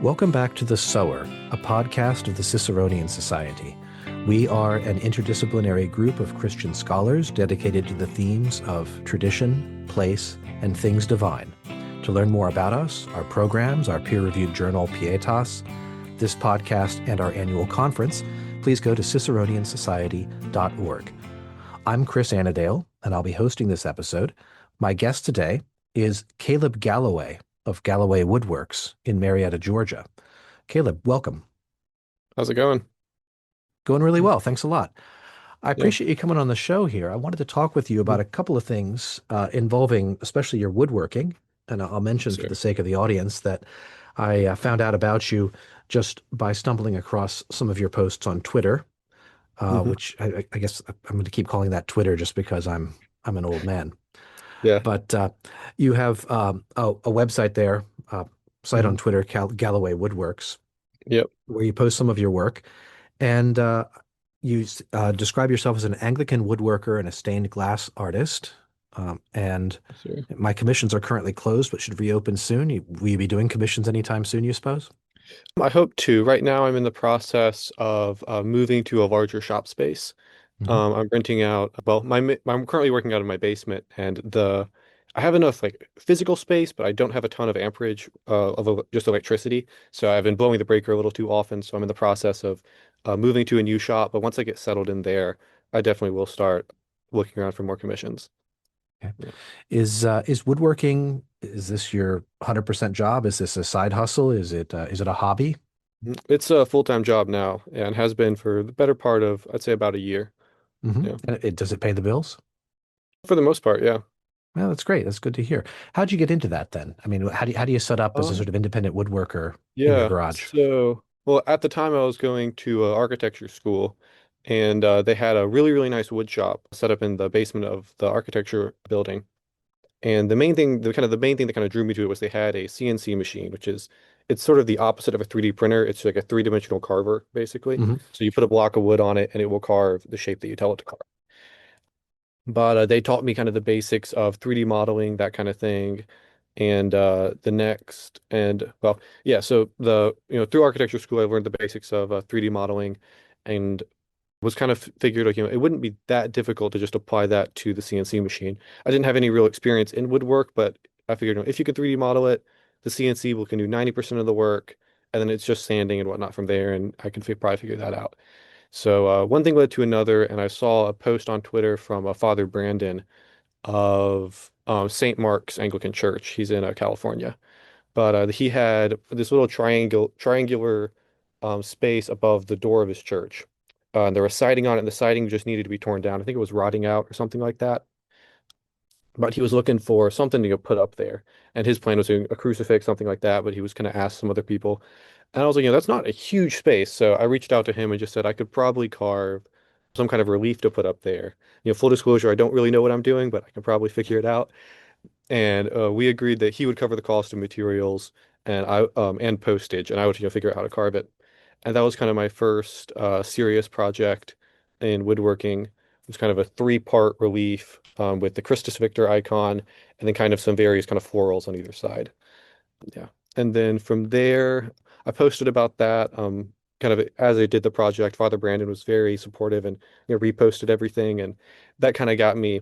Welcome back to The Sower, a podcast of the Ciceronian Society. We are an interdisciplinary group of Christian scholars dedicated to the themes of tradition, place, and things divine. To learn more about us, our programs, our peer-reviewed journal Pietas, this podcast, and our annual conference, please go to ciceroniansociety.org. I'm Chris Anadale, and I'll be hosting this episode. My guest today is Caleb Galloway of Galloway Woodworks in Marietta, Georgia. Caleb, welcome. How's it going? Going really well. Thanks a lot. I Yeah. appreciate you coming on the show here. I wanted to talk with you about Mhm. a couple of things involving especially your woodworking. And I'll mention for Sure. the sake of the audience that I found out about you just by stumbling across some of your posts on Twitter, hmm which I guess I'm going to keep calling that Twitter just because I'm an old man. Yeah. But you have a website there, site on hmm Twitter, Galloway Woodworks, Yep. where you post some of your work. And you describe yourself as an Anglican woodworker and a stained glass artist. And Sure. my commissions are currently closed, but should reopen soon. Will you be doing commissions anytime soon, you suppose? I hope to. Right now, I'm in the process of moving to a larger shop space. Hmm. I'm renting out. Well, I'm currently working out of my basement, and the I have enough like physical space, but I don't have a ton of amperage just electricity. So I've been blowing the breaker a little too often. So I'm in the process of moving to a new shop. But once I get settled in there, I definitely will start looking around for more commissions. Okay. Yeah. Is woodworking, is this your 100% job? Is this a side hustle? Is it a hobby? It's a full-time job now and has been for the better part of, I'd say, about a year. Hmm. Yeah. And does it pay the bills? For the most part, yeah. Well, that's great. That's good to hear. How'd you get into that then? I mean, how do you set up as a Um, sort of independent woodworker in your yeah. garage? So, well, at the time I was going to architecture school and they had a really, really nice wood shop set up in the basement of the architecture building. And the main thing that kind of drew me to it was they had a CNC machine, which is it's sort of the opposite of a 3D printer. It's like a three-dimensional carver, basically. Hmm. So you put a block of wood on it and it will carve the shape that you tell it to carve. But they taught me kind of the basics of 3D modeling, that kind of thing. And the next, and well, yeah, so through architecture school, I learned the basics of 3D modeling and was kind of figured, like, it wouldn't be that difficult to just apply that to the CNC machine. I didn't have any real experience in woodwork, but I figured, if you can 3D model it, the CNC will can do 90% of the work, and then it's just sanding and whatnot from there, and I can probably figure that out. So one thing led to another, and I saw a post on Twitter from Father Brandon of St. Mark's Anglican Church. He's in California, but he had this little triangular space above the door of his church. And there was siding on it, and the siding just needed to be torn down. I think it was rotting out or something like that. But he was looking for something to put up there, and his plan was a crucifix, something like that. But he was going to ask some other people, and I was like, that's not a huge space. So I reached out to him and just said I could probably carve some kind of relief to put up there. Full disclosure, I don't really know what I'm doing, but I can probably figure it out. And we agreed that he would cover the cost of materials and postage, and I would figure out how to carve it. And that was kind of my first serious project in woodworking. It was kind of a three-part relief with the Christus Victor icon, and then kind of some various kind of florals on either side. Yeah. And then from there, I posted about that. Kind of as I did the project, Father Brandon was very supportive and reposted everything, and that kind of got me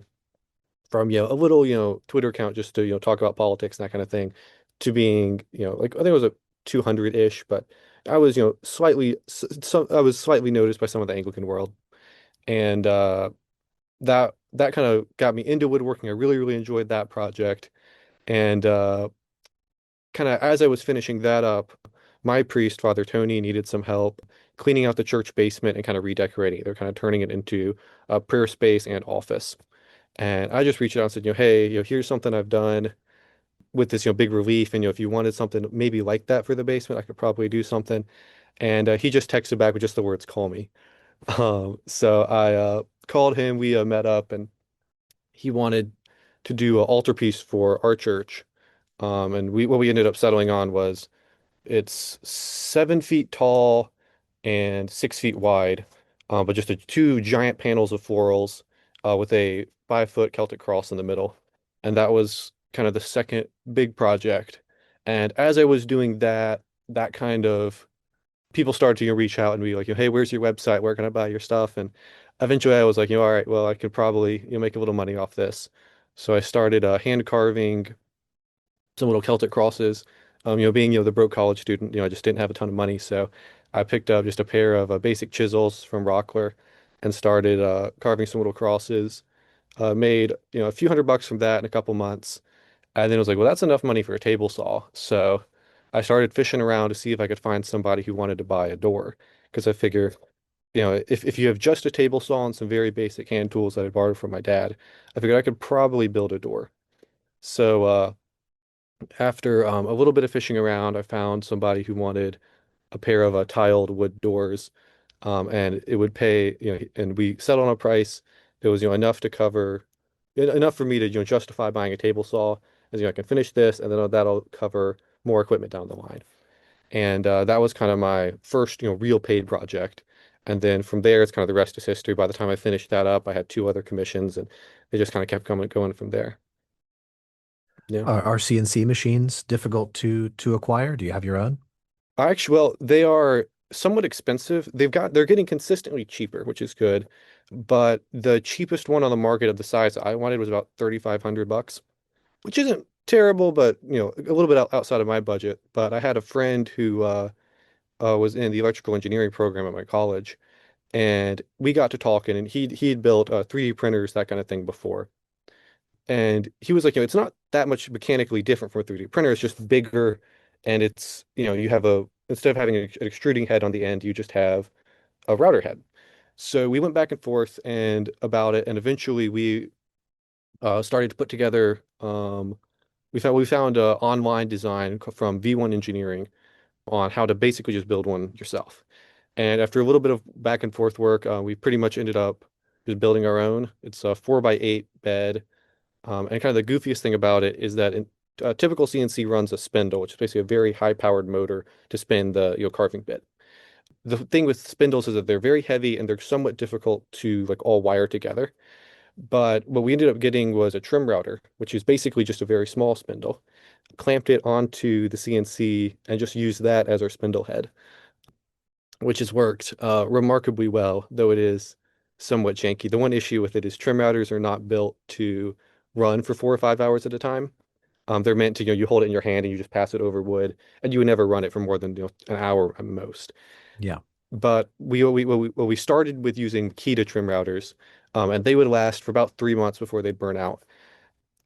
from a little Twitter account just to talk about politics and that kind of thing to being like I think it was a 200-ish, but I was I was slightly noticed by some of the Anglican world, and that kind of got me into woodworking. I really, really enjoyed that project, and kind of as I was finishing that up, my priest, Father Tony, needed some help cleaning out the church basement and kind of redecorating it. They're kind of turning it into a prayer space and office. And I just reached out and said, hey, here's something I've done with this, big relief. And, if you wanted something maybe like that for the basement, I could probably do something. And he just texted back with just the words, call me. So I called him, we met up, and he wanted to do an altarpiece for our church. And what we ended up settling on was it's 7 feet tall and 6 feet wide, but just two giant panels of florals with a 5 foot Celtic cross in the middle. And that was kind of the second big project. And as I was doing that, that kind of people started to reach out and be like, hey, where's your website? Where can I buy your stuff? And eventually I was like, all right, well, I could probably, make a little money off this. So I started hand carving some little Celtic crosses. Being, the broke college student, I just didn't have a ton of money. So I picked up just a pair of basic chisels from Rockler and started carving some little crosses. Made, a few $100 from that in a couple months. And then I was like, well, that's enough money for a table saw. So I started fishing around to see if I could find somebody who wanted to buy a door. Because I figure, if you have just a table saw and some very basic hand tools that I borrowed from my dad, I figured I could probably build a door. So after a little bit of fishing around, I found somebody who wanted a pair of tiled wood doors, and it would pay, and we settled on a price. It was, enough to cover, enough for me to, justify buying a table saw, as I can finish this, and then that'll cover more equipment down the line. And that was kind of my first, real paid project. And then from there, it's kind of the rest is history. By the time I finished that up, I had two other commissions, and it just kind of kept going from there. Yeah. Are CNC machines difficult to acquire? Do you have your own? Well, they are somewhat expensive. They're getting consistently cheaper, which is good. But the cheapest one on the market of the size I wanted was about $3,500, which isn't terrible, but a little bit outside of my budget. But I had a friend who was in the electrical engineering program at my college, and we got to talking, and he'd built 3D printers, that kind of thing before. And he was like, it's not that much mechanically different from a 3D printer. It's just bigger, and it's, you have instead of having an extruding head on the end, you just have a router head. So we went back and forth and about it, and eventually we started to put together. We found a online design from V1 Engineering on how to basically just build one yourself. And after a little bit of back and forth work, we pretty much ended up just building our own. It's a 4x8 bed. And kind of the goofiest thing about it is that typical CNC runs a spindle, which is basically a very high-powered motor to spin the carving bit. The thing with spindles is that they're very heavy and they're somewhat difficult to like all wire together. But what we ended up getting was a trim router, which is basically just a very small spindle. Clamped it onto the CNC and just used that as our spindle head, which has worked remarkably well, though it is somewhat janky. The one issue with it is trim routers are not built to run for 4 or 5 hours at a time. They're meant to, you hold it in your hand and you just pass it over wood, and you would never run it for more than, an hour at most. Yeah. But we started with using Kita trim routers, and they would last for about 3 months before they'd burn out.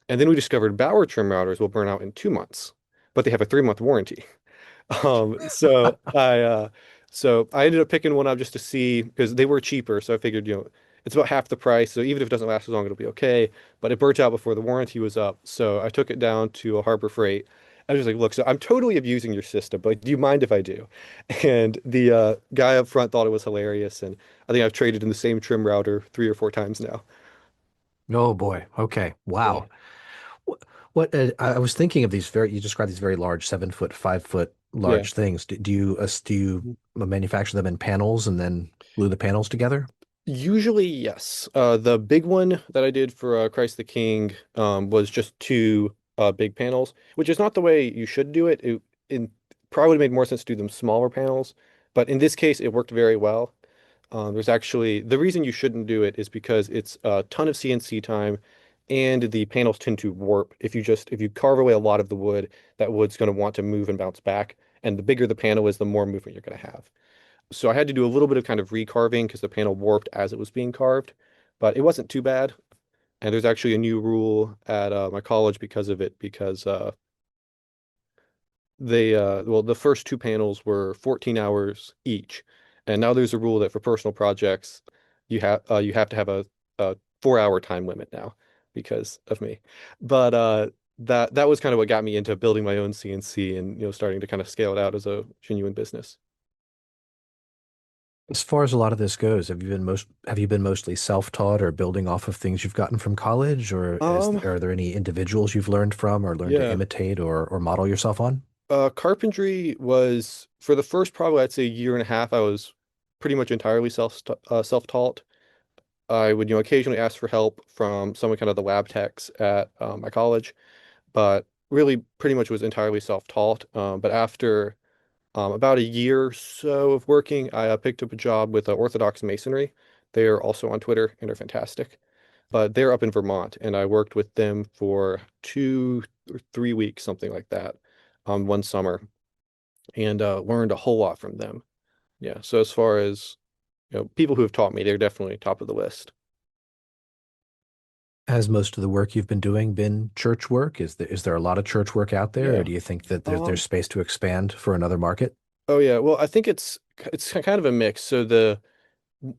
And then we discovered Bauer trim routers will burn out in 2 months, but they have a 3-month warranty. Um, so I uh so I ended up picking one up just to see because they were cheaper. So I figured, it's about half the price. So even if it doesn't last as long, it'll be okay. But it burnt out before the warranty was up. So I took it down to a Harbor Freight. I was just like, look, so I'm totally abusing your system, but do you mind if I do? And the guy up front thought it was hilarious. And I think I've traded in the same trim router 3 or 4 times now. Oh boy. Okay. Yeah. Wow. I was thinking of you described these very large 7 foot, 5 foot Yeah. large things. Do you manufacture them in panels and then glue the panels together? Usually, yes. The big one that I did for Christ the King was just two big panels, which is not the way you should do it. It probably would have made more sense to do them smaller panels, but in this case, it worked very well. There's actually the reason you shouldn't do it is because it's a ton of CNC time, and the panels tend to warp. If you carve away a lot of the wood, that wood's going to want to move and bounce back, and the bigger the panel is, the more movement you're going to have. So I had to do a little bit of kind of recarving because the panel warped as it was being carved, but it wasn't too bad. And there's actually a new rule at my college because of it, because the first two panels were 14 hours each, and now there's a rule that for personal projects, you have to have a 4 hour time limit now because of me. But that was kind of what got me into building my own CNC and starting to kind of scale it out as a genuine business. As far as a lot of this goes, have you been mostly self-taught or building off of things you've gotten from college, or Um, are there any individuals you've learned from or learned to yeah. imitate or model yourself on? Carpentry was for the first probably I'd say year and a half. I was pretty much entirely self-taught. I would occasionally ask for help from some of kind of the lab techs at my college, but really pretty much was entirely self-taught. But after About a year or so of working, I picked up a job with Orthodox Masonry. They are also on Twitter and are fantastic. But they're up in Vermont, and I worked with them for 2 or 3 weeks, something like that, one summer, and learned a whole lot from them. Yeah. So as far as people who have taught me, they're definitely top of the list. Has most of the work you've been doing been church work? Is there a lot of church work out there, or Yeah. do you think that there's Um. space to expand for another market? Oh yeah. Well, I think it's kind of a mix. So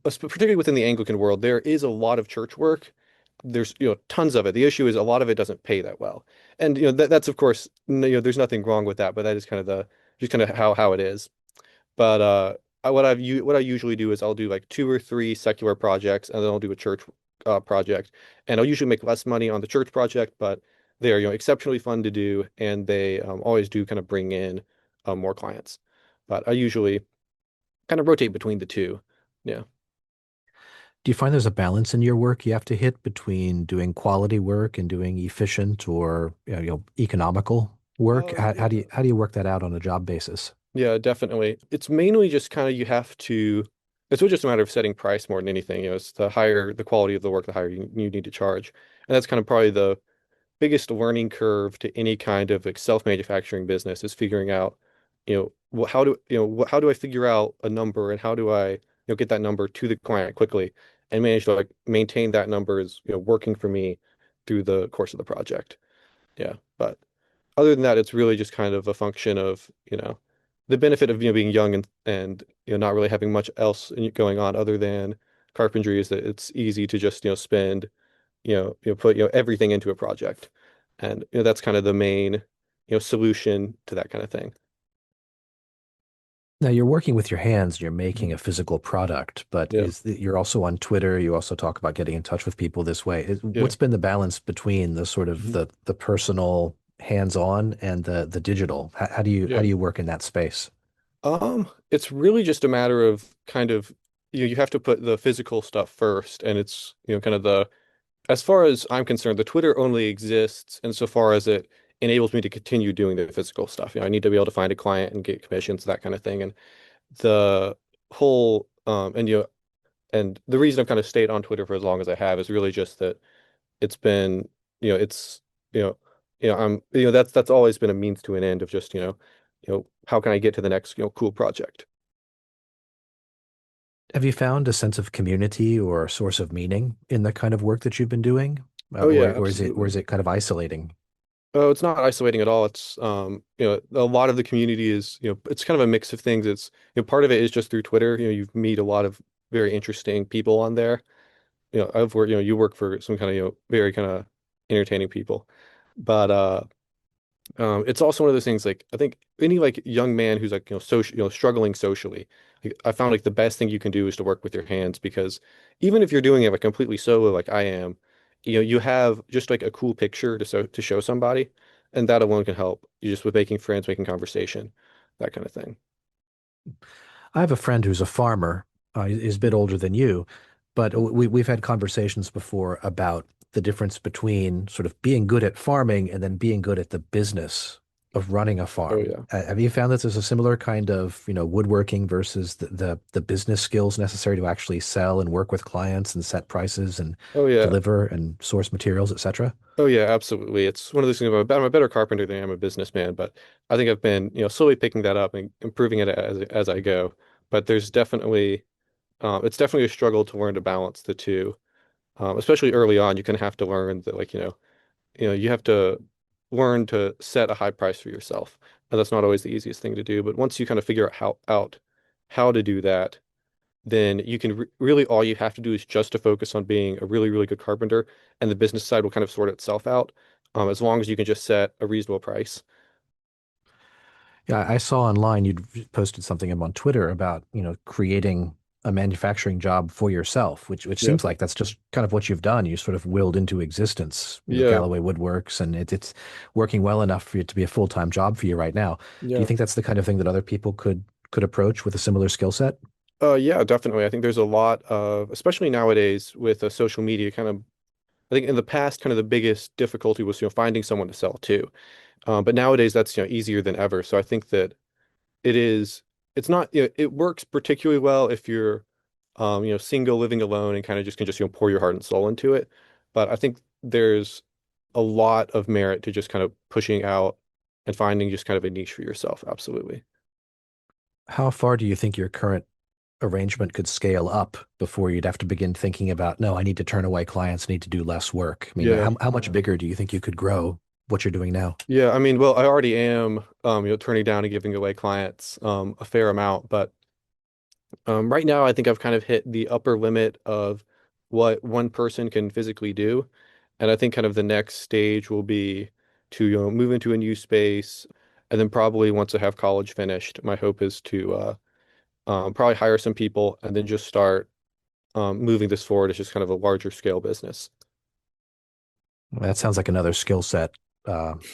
particularly within the Anglican world, there is a lot of church work. There's tons of it. The issue is a lot of it doesn't pay that well, and that's of course there's nothing wrong with that, but that is kind of the just kind of how it is. But what I usually do is I'll do like 2 or 3 secular projects, and then I'll do a church project, and I'll usually make less money on the church project, but they're exceptionally fun to do, and they always do kind of bring in more clients. But I usually kind of rotate between the two. Yeah. Do you find there's a balance in your work you have to hit between doing quality work and doing efficient or economical work? Yeah. How do you work that out on a job basis? Yeah, definitely. It's mainly just kind of you have to, it's really just a matter of setting price more than anything. It's the higher the quality of the work, the higher you need to charge. And that's kind of probably the biggest learning curve to any kind of like self-manufacturing business is figuring out, how do I figure out a number and how do I, get that number to the client quickly and manage to like maintain that number is, working for me through the course of the project. Yeah. But other than that, it's really just kind of a function of, the benefit of, being young and not really having much else going on other than carpentry is that it's easy to just, spend, put, everything into a project. And, that's kind of the main, solution to that kind of thing. Now you're working with your hands, you're making Mhm. a physical product, but Yeah. you're also on Twitter, you also talk about getting in touch with people this way. Yeah. What's been the balance between the sort of Mhm. the personal hands-on and the digital? How Yeah. do you work in that space? It's really just a matter of kind of, you have to put the physical stuff first, and it's, kind of as far as I'm concerned, the Twitter only exists insofar as it enables me to continue doing the physical stuff. I need to be able to find a client and get commissions, that kind of thing. And the whole and the reason I've kind of stayed on Twitter for as long as I have is really just that it's been, it's you know, I'm that's always been a means to an end of just, how can I get to the next, cool project. Have you found a sense of community or a source of meaning in the kind of work that you've been doing? Oh yeah, Or absolutely. is it kind of isolating? Oh, it's not isolating at all. It's a lot of the community is, it's kind of a mix of things. It's, part of it is just through Twitter. You meet a lot of very interesting people on there. You work for some kind of, very kind of entertaining people. But it's also one of those things like I think any like young man who's like, struggling socially, like, I found like the best thing you can do is to work with your hands because even if you're doing it like completely solo like I am, you have just like a cool picture to show somebody, and that alone can help you just with making friends, making conversation, that kind of thing. I have a friend who's a farmer. He's a bit older than you, but we've had conversations before about the difference between sort of being good at farming and then being good at the business of running a Oh farm. yeah. Have you found that there's a similar kind of, woodworking versus the business skills necessary to actually sell and work with clients and set prices and Oh yeah. deliver and source materials, etc.? Oh yeah, absolutely. It's one of those things I'm a better carpenter than I am a businessman, but I think I've been, slowly picking that up and improving it as I go. But there's definitely it's definitely a struggle to learn to balance the two. Especially early on, you kind of have to learn that like, you have to learn to set a high price for yourself. And that's not always the easiest thing to do, but once you kind of figure out how to do that, then you can really all you have to do is just to focus on being a really, really good carpenter, and the business side will kind of sort itself out. As long as you can just set a reasonable price. Yeah, I saw online you'd posted something up on Twitter about, creating a manufacturing job for yourself, which Yeah. seems like that's just kind of what you've done. You sort of willed into existence, Yeah. Galloway Woodworks, and it's working well enough for it to be a full-time job for you right now. Do you Yeah. think that's the kind of thing that other people could approach with a similar skill set? Yeah, definitely. I think there's a lot of, especially nowadays with social media, kind of, I think in the past, kind of the biggest difficulty was, finding someone to sell to. But nowadays that's, easier than ever. So I think that it is it's not it works particularly well if you're single living alone and kind of just can just pour your heart and soul into it. But I think there's a lot of merit to just kind of pushing out and finding just kind of a niche for yourself. Absolutely. How far do you think your current arrangement could scale up before you'd have to begin thinking about, no, I need to turn away clients, I need to do less work? I mean, Yeah. how much bigger do you think you could grow what you're doing now? Yeah, I mean, well, I already am turning down and giving away clients a fair amount, but right now I think I've kind of hit the upper limit of what one person can physically do. And I think kind of the next stage will be to, move into a new space. And then probably once I have college finished, my hope is to probably hire some people and then just start moving this forward as just kind of a larger scale business. That sounds like another skill set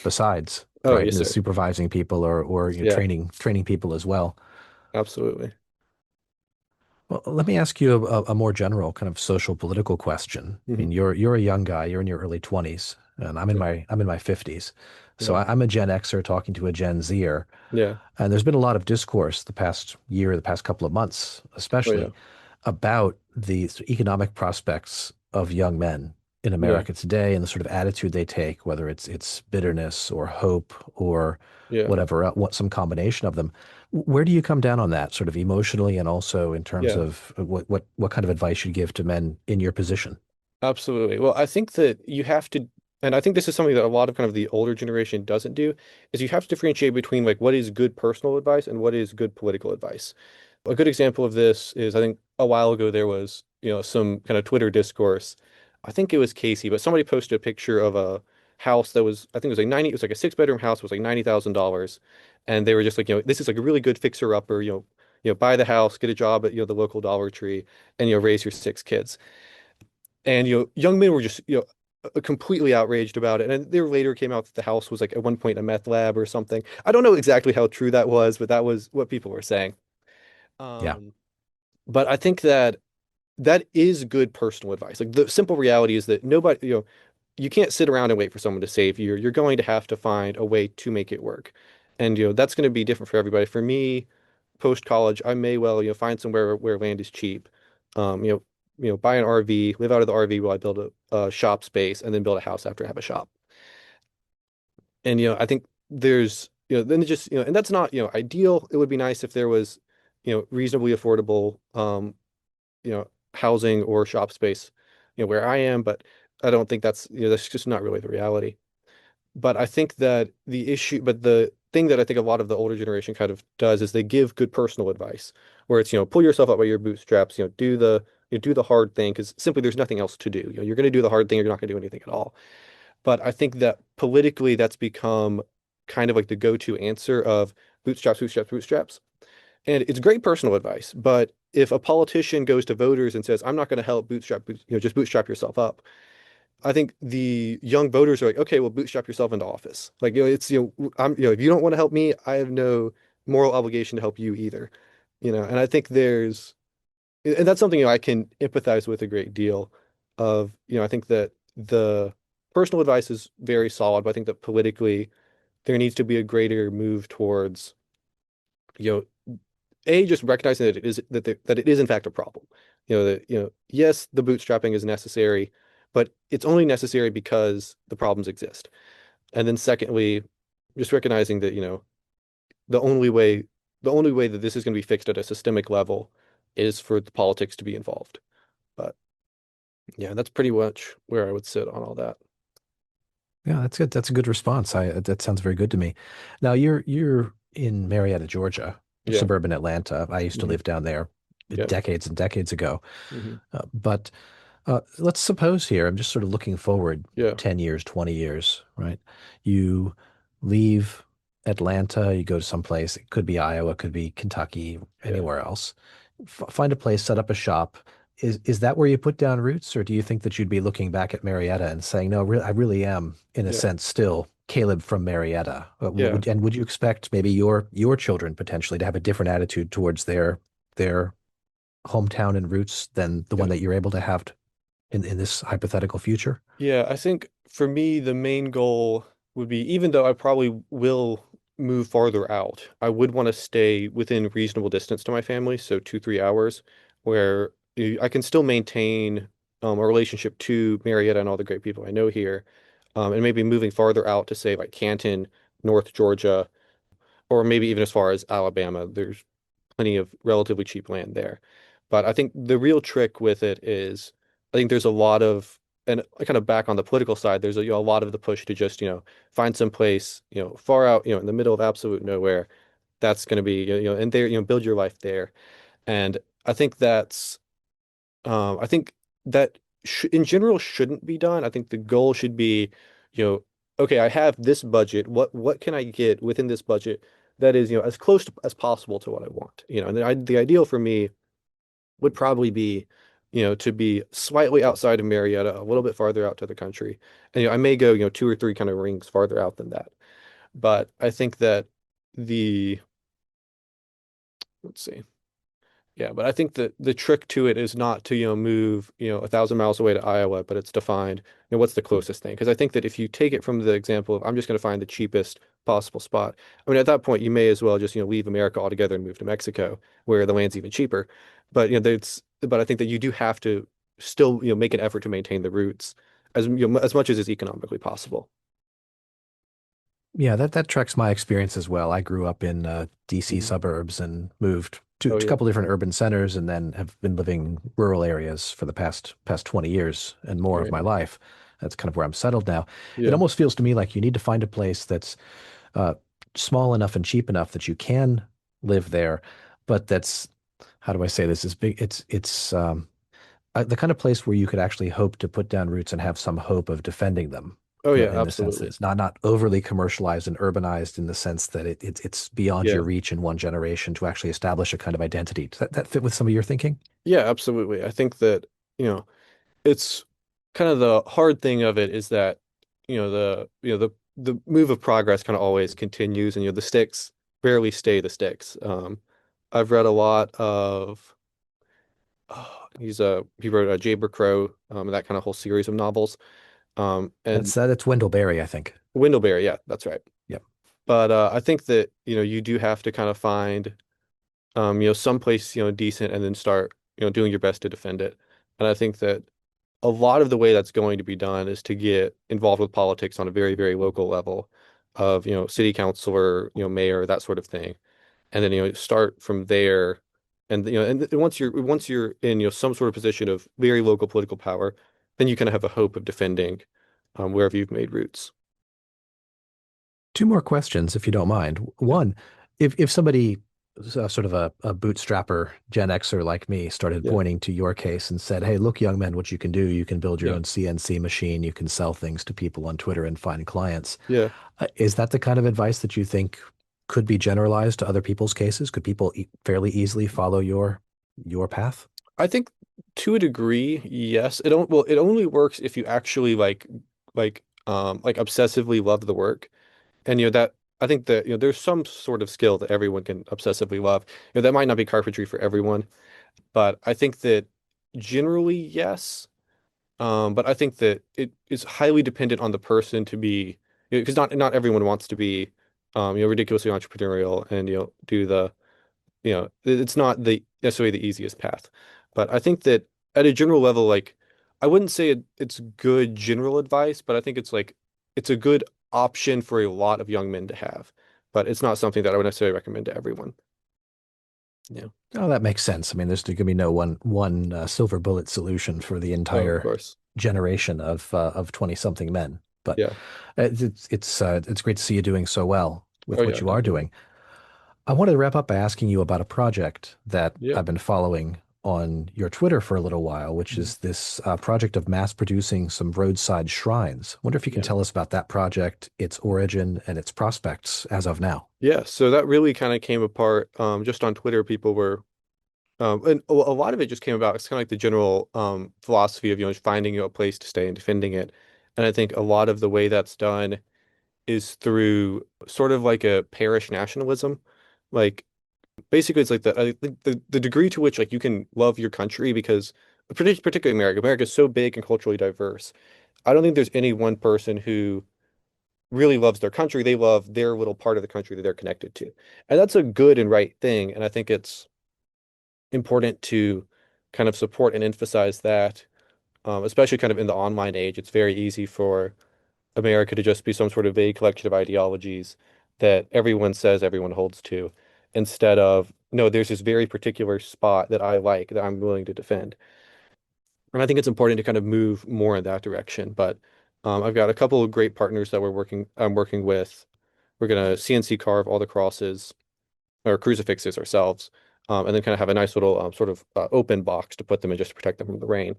besides, Oh, right? yes, And the sir. supervising people or Yeah, training people as well. absolutely. Well, let me ask you a more general kind of social political question. I Hmm. mean, you're a young guy, you're in your early 20s, and Yeah, I'm in my 50s. So yeah, I'm a Gen Xer talking to a Gen Zer. yeah. And there's been a lot of discourse the past year, the past couple of months, Oh, yeah, especially about the economic prospects of young men in yeah, America today and the sort of attitude they take, whether it's bitterness or hope or yeah, whatever, what some combination of them. Where do you come down on that, sort of emotionally and also in terms yeah. of what kind of advice you give to men in your position? Absolutely. Well, I think that you have to, and I think this is something that a lot of kind of the older generation doesn't do, is you have to differentiate between like what is good personal advice and what is good political advice. A good example of this is I think a while ago there was, some kind of Twitter discourse. I think it was Casey, but somebody posted a picture of a house that was, I think it was like 90, it was like a six-bedroom house, it was like $90,000. And they were just like, this is like a really good fixer-upper, buy the house, get a job at, the local Dollar Tree, and, raise your six kids. And young men were just completely outraged about it. And there later came out that the house was like at one point a meth lab or something. I don't know exactly how true that was, but that was what people were saying. Yeah. Um, but I think that that is good personal advice. Like the simple reality is that nobody, you can't sit around and wait for someone to save you. You're going to have to find a way to make it work. And that's going to be different for everybody. For me, post college, I may well, find somewhere where land is cheap. Buy an RV, live out of the RV while I build a shop space, and then build a house after I have a shop. And I think there's then it just and that's not ideal. It would be nice if there was reasonably affordable housing or shop space where I am, but I don't think that's just not really the reality. But I think that the thing that I think a lot of the older generation kind of does is they give good personal advice, where it's, pull yourself up by your bootstraps, do the hard thing because simply there's nothing else to do. You're going to do the hard thing, or you're not going to do anything at all. But I think that politically that's become kind of like the go-to answer of bootstraps, bootstraps, bootstraps. And it's great personal advice, but if a politician goes to voters and says, "I'm not going to help just bootstrap yourself up," I think the young voters are like, okay, well, bootstrap yourself into office. Like, it's, if you don't want to help me, I have no moral obligation to help you either. And I think and that's something, I can empathize with a great deal of, I think that the personal advice is very solid, but I think that politically there needs to be a greater move towards, you just recognizing that it is in fact a problem. That, yes, the bootstrapping is necessary, but it's only necessary because the problems exist. And then secondly, just recognizing that, the only way the only way that this is going to be fixed at a systemic level is for the politics to be involved. But yeah, that's pretty much where I would sit on all that. Yeah, that's good. That's a good response. That sounds very good to me. Now you're in Marietta, Georgia, Yeah. suburban Atlanta. I used to Hmm. live down there Yeah. decades and decades ago. Hmm. But let's suppose here, I'm just sort of looking forward Yeah. 10 years, 20 years, right? You leave Atlanta, you go to someplace, it could be Iowa, it could be Kentucky, Yeah. anywhere else. Find a place, set up a shop. Is that where you put down roots, or do you think that you'd be looking back at Marietta and saying, no, I really am, in a Yeah. sense, still Caleb from Marietta? Yeah. Would you expect maybe your children potentially to have a different attitude towards their hometown and roots than the one Yeah. that you're able to have in this hypothetical future? Yeah, I think for me, the main goal would be, even though I probably will move farther out, I would want to stay within reasonable distance to my family, so 2, 3 hours, where I can still maintain a relationship to Marietta and all the great people I know here, and maybe moving farther out to say like Canton, North Georgia, or maybe even as far as Alabama. There's plenty of relatively cheap land there. But I think the real trick with it is I think there's a lot of, and kind of back on the political side, there's a lot of the push to just, find some place, far out, in the middle of absolute nowhere. That's going to be, and there, build your life there. And I think I think that sh in general shouldn't be done. I think the goal should be, you know, okay, I have this budget. What can I get within this budget that is, as close as possible to what I want? And the ideal for me would probably be, to be slightly outside of Marietta, a little bit farther out to the country. And, I may go, 2 or 3 kind of rings farther out than that. But I think that the, let's see. Yeah, but I think that the trick to it is not to, move, 1,000 miles away to Iowa, but it's to find, what's the closest thing. Because I think that if you take it from the example of I'm just going to find the cheapest possible spot, I mean, at that point, you may as well just, leave America altogether and move to Mexico, where the land's even cheaper. But, but I think that you do have to still, make an effort to maintain the roots as much as is economically possible. Yeah, that tracks my experience as well. I grew up in DC Mhm. suburbs and moved to Oh, a yeah. couple different urban centers, and then have been living rural areas for the past 20 years and more of Very my nice. life. That's kind of where I'm settled now. It Yeah. almost feels to me like you need to find a place that's uh, small enough and cheap enough that you can live there, but that's, how do I say this? Is big. It's the kind of place where you could actually hope to put down roots and have some hope of defending them. Oh, yeah, In the sense that absolutely. it's not overly commercialized and urbanized in the sense that it's beyond your Yeah. reach in one generation to actually establish a kind of identity. Does that fit with some of your thinking? Yeah, absolutely. I think that, it's kind of the hard thing of it is that the move of progress kind of always continues, and the sticks barely stay the sticks. I've read a lot of he wrote a Jayber Crow, that kind of whole series of novels, and That's Wendell Berry, I think. Windleberry, yeah, that's right. Yep. But I think that you do have to kind of find someplace decent, and then start doing your best to defend it. And I think that a lot of the way that's going to be done is to get involved with politics on a very, very local level of, city councilor, mayor, that sort of thing. And then, start from there. And, and once you're in, some sort of position of very local political power, then you kind of have a hope of defending wherever you've made roots. Two more questions, if you don't mind. Yeah. One, if somebody, sort of a bootstrapper Gen Xer like me, started Yeah. pointing to your case and said, "Hey, look, young man, what you can do. You can build your Yeah. own CNC machine. You can sell things to people on Twitter and find clients." Yeah. Is that the kind of advice that you think could be generalized to other people's cases? Could people fairly easily follow your path? I think to a degree, yes. It only works if you actually like obsessively love the work. And that I think that there's some sort of skill that everyone can obsessively love. That might not be carpentry for everyone, but I think that generally yes. But I think that it is highly dependent on the person to be, because not everyone wants to be ridiculously entrepreneurial and do the it's not the necessarily the easiest path. But I think that at a general level, like I wouldn't say it's good general advice, but I think it's a good option for a lot of young men to have. But it's not something that I would necessarily recommend to everyone. Yeah. Oh, that makes sense. I mean, there's going to be no one silver bullet solution for the Oh, of entire course. generation of 20 something men. But Yeah. it's great to see you doing so well Oh with what yeah, you are definitely. doing. I wanted to wrap up by asking you about a project that Yeah. I've been following on your Twitter for a little while, which Mhm. is this project of mass producing some roadside shrines. Wonder if you can Yeah. tell us about that project, its origin, and its prospects as of now. Yeah. So that really kind of came apart just on Twitter. People were and a lot of it just came about. It's kind of like the general philosophy of just finding a place to stay and defending it. And I think a lot of the way that's done is through sort of like a parish nationalism. Like basically it's like I think the degree to which like you can love your country because particularly America. America is so big and culturally diverse. I don't think there's any one person who really loves their country. They love their little part of the country that they're connected to. And that's a good and right thing. And I think it's important to kind of support and emphasize that, especially kind of in the online age. It's very easy for America to just be some sort of vague collection of ideologies that everyone says everyone holds to, instead of, no, there's this very particular spot that I like that I'm willing to defend. And I think it's important to kind of move more in that direction. But I've got a couple of great partners that I'm working with. We're gonna CNC carve all the crosses or crucifixes ourselves, and then kind of have a nice little sort of open box to put them in just to protect them from the rain.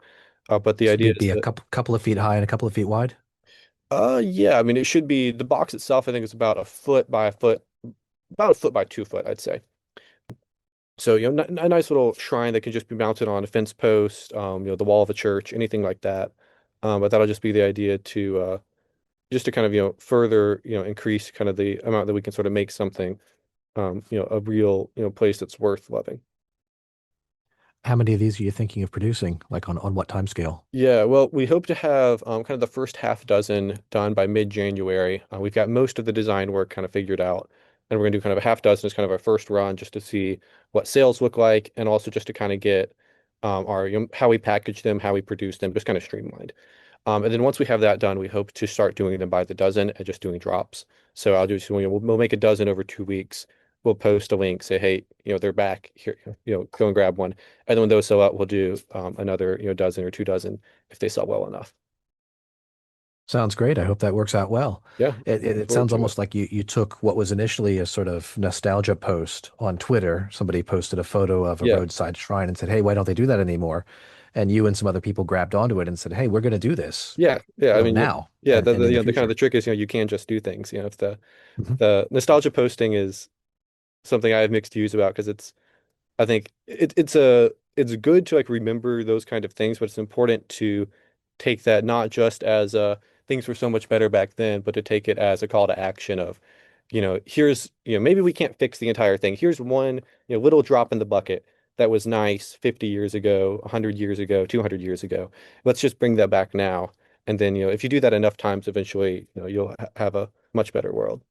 But the So idea it'd is be a that, couple of feet high and a couple of feet wide. yeah, I mean, it should be the box itself. I think it's about a foot by a foot, about a foot by 2 foot, I'd say. So, a nice little shrine that can just be mounted on a fence post, the wall of a church, anything like that. But that'll just be the idea to just to kind of, further, increase kind of the amount that we can sort of make something, a real, place that's worth loving. How many of these are you thinking of producing? Like on what time scale? Yeah, well, we hope to have kind of the first half dozen done by mid-January. We've got most of the design work kind of figured out, and we're going to do kind of a half dozen as kind of our first run just to see what sales look like, and also just to kind of get our how we package them, how we produce them, just kind of streamlined. And then once we have that done, we hope to start doing them by the dozen and just doing drops. So I'll do, we'll make a dozen over 2 weeks. We'll post a link, say, hey, they're back here, go and grab one. And then when those sell out, we'll do another, dozen or 2 dozen if they sell well enough. Sounds great. I hope that works out well. Yeah, looking It forward sounds to it. almost like you took what was initially a sort of nostalgia post on Twitter. Somebody posted a photo of a Yeah, roadside shrine and said, "Hey, why don't they do that anymore?" And you and some other people grabbed onto it and said, "Hey, we're going to do this, yeah. I mean, now yeah, and in the the kind of the future." trick is, you can just do things. If Mhm. the nostalgia posting is something I have mixed views about, because I think it's good to like remember those kind of things, but it's important to take that not just as things were so much better back then, but to take it as a call to action of, here's, maybe we can't fix the entire thing. Here's one, little drop in the bucket that was nice 50 years ago, 100 years ago, 200 years ago. Let's just bring that back now. And then, if you do that enough times, eventually, you'll ha have a much better world.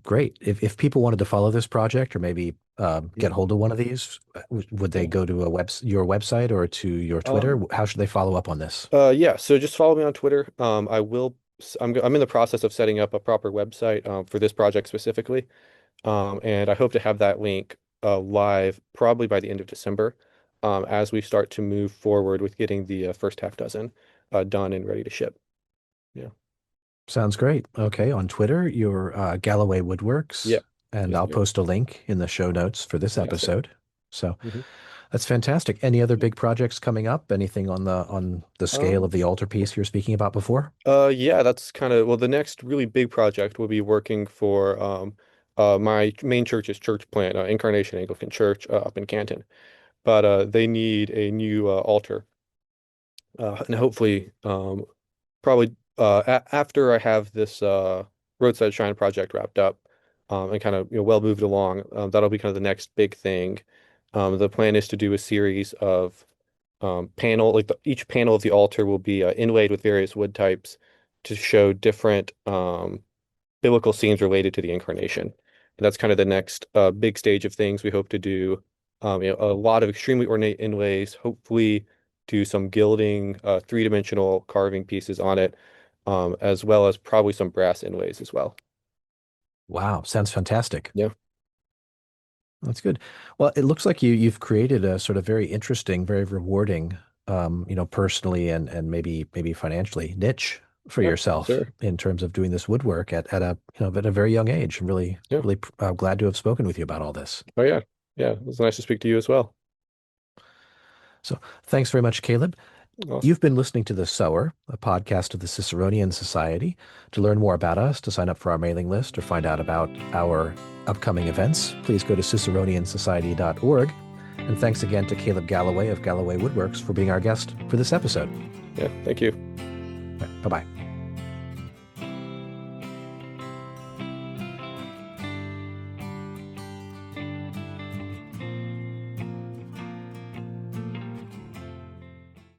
Great. If people wanted to follow this project or maybe get Mhm. hold of one of these, would they Yeah. go to your website or to your Twitter? Um, How should they follow up on this? yeah, so just follow me on Twitter. I'm in the process of setting up a proper website for this project specifically. And I hope to have that link live probably by the end of December, as we start to move forward with getting the first half dozen done and ready to ship. Yeah. Sounds great. Okay, on Twitter, you're Galloway Woodworks, Yeah. and Yes, I'll sir. post a link in the show notes for this Fantastic. episode. So Hmm. that's fantastic. Any other big projects coming up? Anything on the scale of Um, the altarpiece you're speaking about before? yeah, that's kind of, well, the next really big project will be working for my main church's church plant, Incarnation Anglican Church up in Canton. But they need a new altar, and hopefully, probably after I have this roadside shrine project wrapped up, and kind of, well moved along, that'll be kind of the next big thing. The plan is to do a series of each panel of the altar will be inlaid with various wood types to show different biblical scenes related to the incarnation. And that's kind of the next big stage of things we hope to do. A lot of extremely ornate inlays, hopefully do some gilding, three-dimensional carving pieces on it, as well as probably some brass inlays as well. Wow, sounds fantastic. Yeah. That's good. Well, it looks like you've created a sort of very interesting, very rewarding, personally and maybe financially niche for Yeah. yourself Sure. in terms of doing this woodwork at a at a very young age. I'm Yeah. really glad to have spoken with you about all this. Oh yeah. Yeah. It was nice to speak to you as well. So thanks very much, Caleb. Awesome. You've been listening to The Sower, a podcast of the Ciceronian Society. To learn more about us, to sign up for our mailing list, or find out about our upcoming events, please go to ciceroniansociety.org. And thanks again to Caleb Galloway of Galloway Woodworks for being our guest for this episode. Yeah. Thank you. Bye bye.